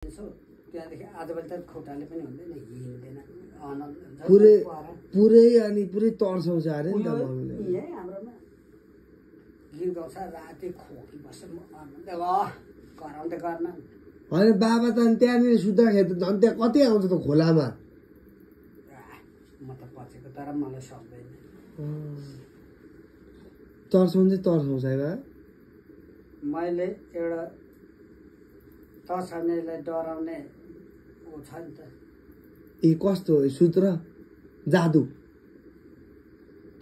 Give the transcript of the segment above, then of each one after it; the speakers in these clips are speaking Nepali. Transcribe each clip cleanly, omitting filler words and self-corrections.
त्यहाँदेखि आजभोलि त खुट्टाले पनि हुँदैन हिँड्दैन पुरै अनि पुरै तर्साउँछ अरे नि त मम्मीले यही हाम्रोमा गीत गाउँछ राति खोकी बस्छ कराउँदै गर्न होइन बाबा त अनि त्यहाँनिर सुत्दाखेरि त झन् त्यहाँ कति आउँछ त खोलामा म त पछेको तर मलाई सक्दैन तर्साउँछ है बा मैले एउटा तर्साउनेलाई डराउने ऊ छ नि त ए कस्तो सूत्र जादु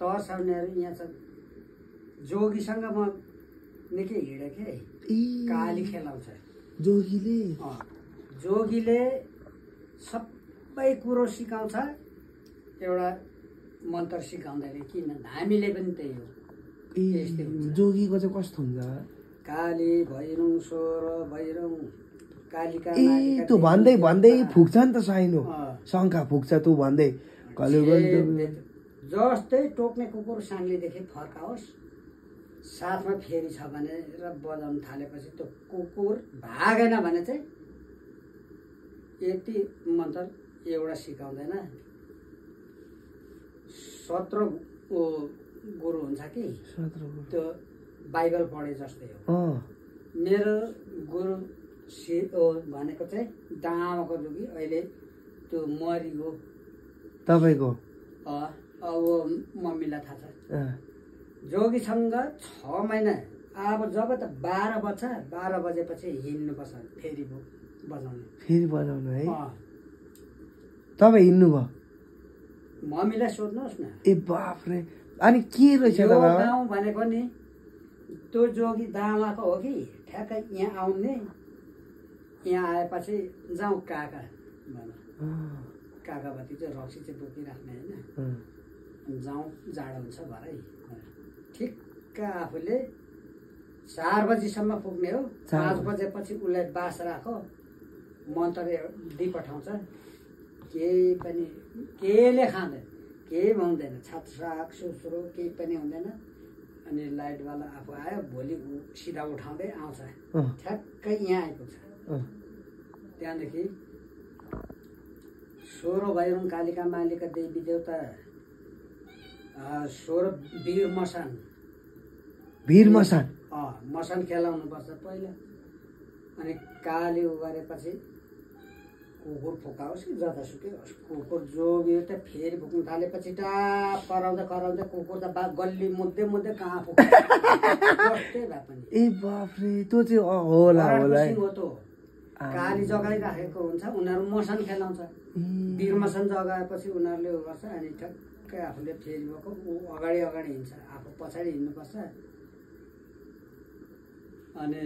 तर्साउनेहरू यहाँ छ जोगीसँग म निकै हिँडेँ काली खेलाउँछ जोगीले सबै कुरो सिकाउँछ एउटा मन्त्र सिकाउँदाखेरि किन हामीले पनि त्यही हो जोगीको चाहिँ कस्तो हुन्छ काली भैरौँ सोह्र भैरौँ कालिका तँ भन्दै भन्दै फुक्छ नि त साइनो शङ्का फुक्छ तँ भन्दै जस्तै टोक्ने कुकुर साङ्लीदेखि फर्काओस् साथमा फेरि छ भने र बजाउन थालेपछि त्यो कुकुर भागेन भने चाहिँ यति मन्त्र एउटा सिकाउँदैन 17 गुरु हुन्छ कि त्यो बाइबल पढे जस्तै हो मेरो गुरु भनेको चाहिँ दामाको जोगी अहिले त्यो मरिगयो तपाईँको अब मम्मीलाई थाहा छ जोगीसँग 6 महिना अब जब त 12 बज्छ 12 बजेपछि हिँड्नुपर्छ फेरि बजाउनु है तपाईँ हिँड्नुभयो मम्मीलाई सोध्नुहोस् न ए बाफ्रे अनि के रहेछ गाउँ भनेको नि त्यो जोगी दामाको हो कि ठ्याक्कै यहाँ आउने यहाँ आएपछि जाउँ काका भन काकाबती चाहिँ रक्सी चाहिँ बोकिराख्ने होइन जाउँ जाडो हुन्छ भरै ठिक्क आफूले 4 बजीसम्म पुग्ने हो 5 बजेपछि उसलाई बास राखो मन्त्र दिइपठाउँछ केही पनि केले खाँदैन केही हुँदैन छाक सुस्रो केही पनि हुँदैन अनि लाइटवाला आफू आयो भोलि सिधा उठाउँदै आउँछ ठ्याक्कै यहाँ आइपुग्छ त्यहाँदेखि 16 भैरौँ कालिका मालिका देवी देवता 16 वीर मसान मसान खेलाउनु पर्छ पहिला अनि काली उ गरेपछि कुकुर फुकाओस् कि जतासुकै होस् कुकुर जोग्यो त फेरि फुक्नु थालेपछि टाप कराउँदा कुकुर त गल्ली मुद्दे कहाँ फुक्छ जस्तै भए पनि ए बाफ्रे त्यो चाहिँ होला काली जगाइराखेको हुन्छ उनीहरू मसान खेलाउँछ वीर मसान जगाएपछि उनीहरूले उ गर्छ अनि ठ्याक्कै आफूले फेरि भएको ऊ अगाडि हिँड्छ आफू पछाडि हिँड्नुपर्छ अनि